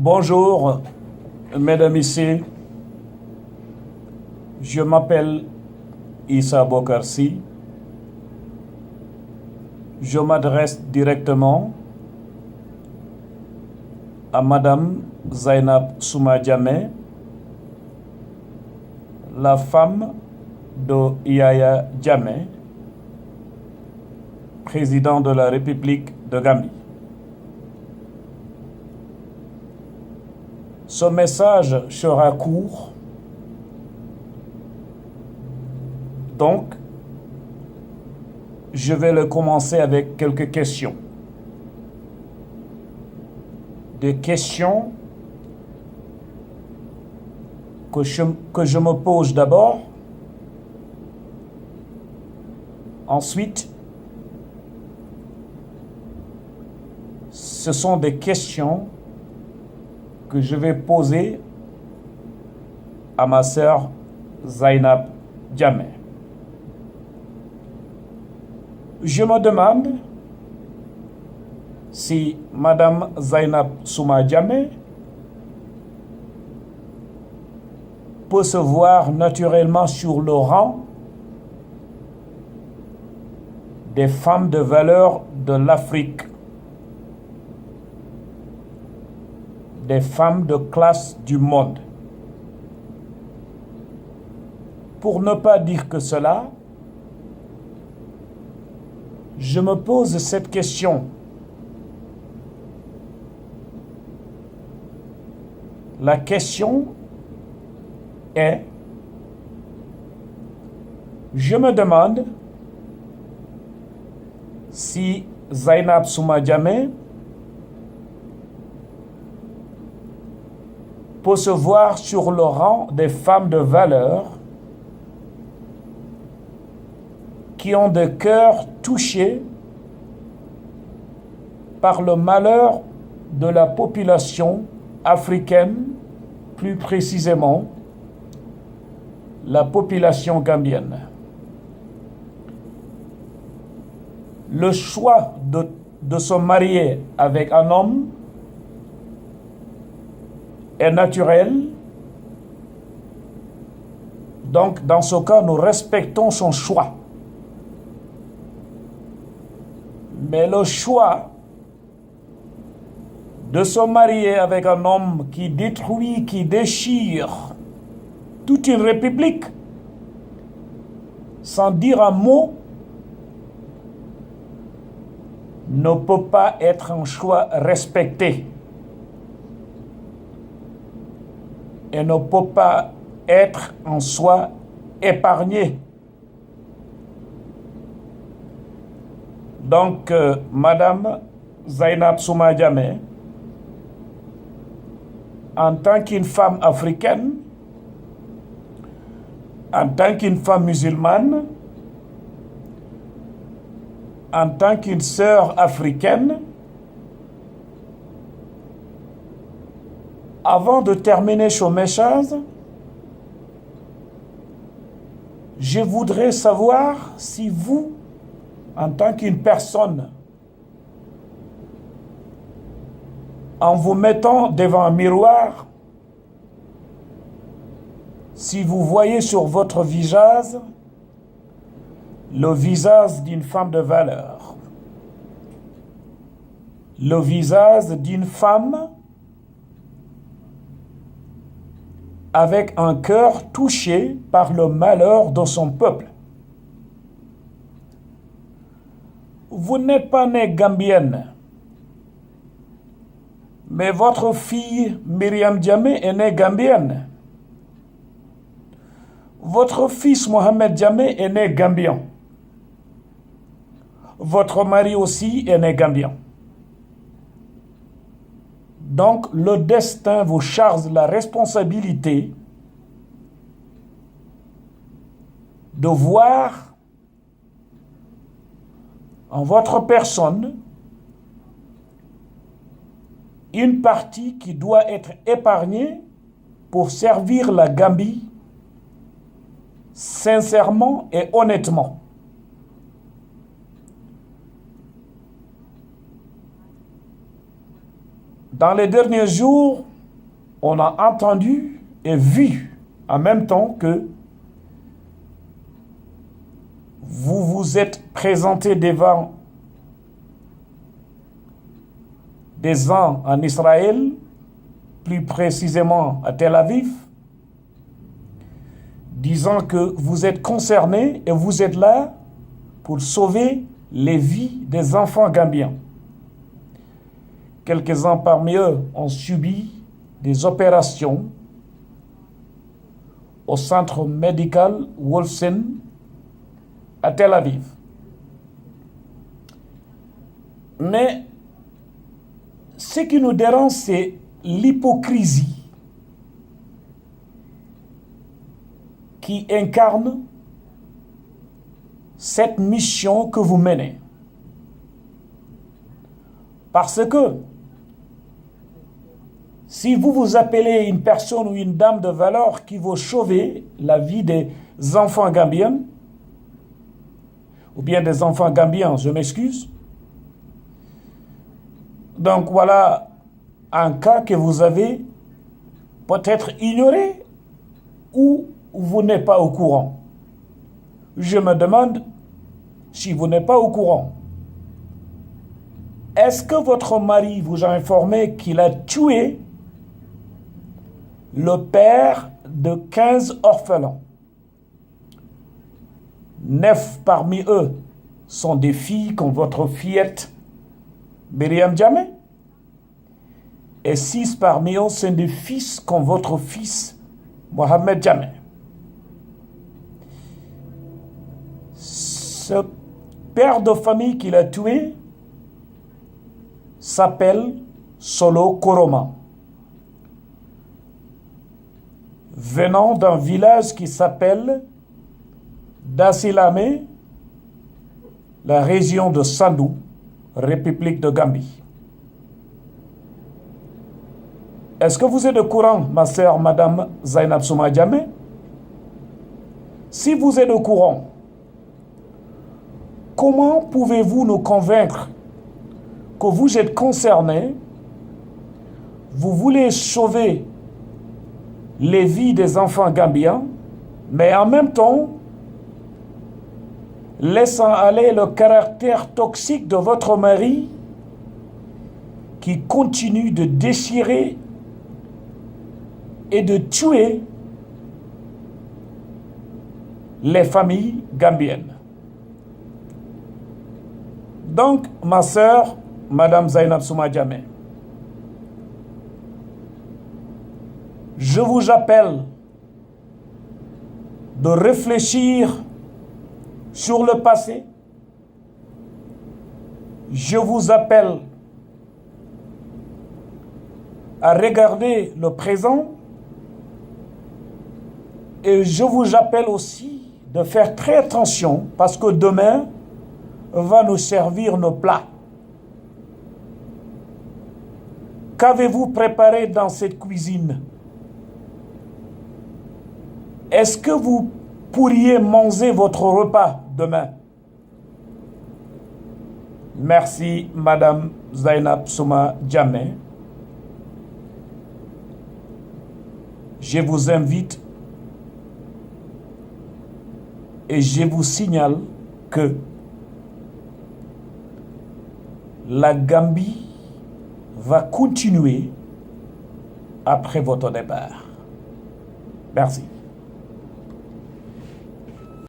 Bonjour, mesdames, messieurs. Je m'appelle Issa Bokarsi. Je m'adresse directement à Madame Zainab Souma-Diamé, la femme de Yaya Jammeh, président de la République de Gambie. Ce message sera court, donc je vais le commencer avec quelques questions. Des questions que je me pose d'abord. Ensuite, ce sont des questions que je vais poser à ma sœur Zainab Jammeh. Je me demande si Madame Zainab Souma-Diamé peut se voir naturellement sur le rang des femmes de valeur de l'Afrique, des femmes de classe du monde. Pour ne pas dire que cela, je me pose cette question. La question est, je me demande si Zainab Souma-Diamé peut se voir sur le rang des femmes de valeur qui ont des cœurs touchés par le malheur de la population africaine, plus précisément la population gambienne. Le choix de se marier avec un homme est naturel. Donc, dans ce cas, nous respectons son choix. Mais le choix de se marier avec un homme qui détruit, qui déchire toute une république, sans dire un mot, ne peut pas être un choix respecté et ne peut pas être en soi épargné. Donc, Madame Zainab Souma-Diamé, en tant qu'une femme africaine, en tant qu'une femme musulmane, en tant qu'une sœur africaine, avant de terminer ce message, je voudrais savoir si vous, en tant qu'une personne, en vous mettant devant un miroir, si vous voyez sur votre visage le visage d'une femme de valeur, le visage d'une femme avec un cœur touché par le malheur de son peuple. Vous n'êtes pas née gambienne, mais votre fille Myriam Jammeh est née gambienne. Votre fils Mohamed Jammeh est né gambien. Votre mari aussi est né gambien. Donc, le destin vous charge la responsabilité de voir en votre personne une partie qui doit être épargnée pour servir la Gambie sincèrement et honnêtement. Dans les derniers jours, on a entendu et vu en même temps que vous vous êtes présenté devant des gens en Israël, plus précisément à Tel Aviv, disant que vous êtes concernés et vous êtes là pour sauver les vies des enfants gambiens. Quelques-uns parmi eux ont subi des opérations au centre médical Wolfson à Tel Aviv. Mais ce qui nous dérange, c'est l'hypocrisie qui incarne cette mission que vous menez. Parce que si vous vous appelez une personne ou une dame de valeur qui veut sauver la vie des enfants gambiens, ou bien des enfants gambiens, je m'excuse. Donc voilà un cas que vous avez peut-être ignoré ou vous n'êtes pas au courant. Je me demande si vous n'êtes pas au courant. Est-ce que votre mari vous a informé qu'il a tué le père de 15 orphelins? 9 parmi eux sont des filles comme votre fillette Myriam Jammeh. Et 6 parmi eux sont des fils comme votre fils Mohamed Jammeh. Ce père de famille qu'il a tué s'appelle Solo Koroma, venant d'un village qui s'appelle Dasilame, la région de Sandou, République de Gambie. Est-ce que vous êtes au courant, ma sœur, Madame Zainab Souma Jammeh? Si vous êtes au courant, comment pouvez-vous nous convaincre que vous êtes concernés, vous voulez sauver les vies des enfants gambiens, mais en même temps, laissant aller le caractère toxique de votre mari qui continue de déchirer et de tuer les familles gambiennes. Donc, ma sœur, Madame Zainab Souma Jammeh, je vous appelle de réfléchir sur le passé. Je vous appelle à regarder le présent et je vous appelle aussi de faire très attention parce que demain va nous servir nos plats. Qu'avez-vous préparé dans cette cuisine? Est-ce que vous pourriez manger votre repas demain? Merci, Madame Zainab Souma Jammeh. Je vous invite et je vous signale que la Gambie va continuer après votre départ. Merci.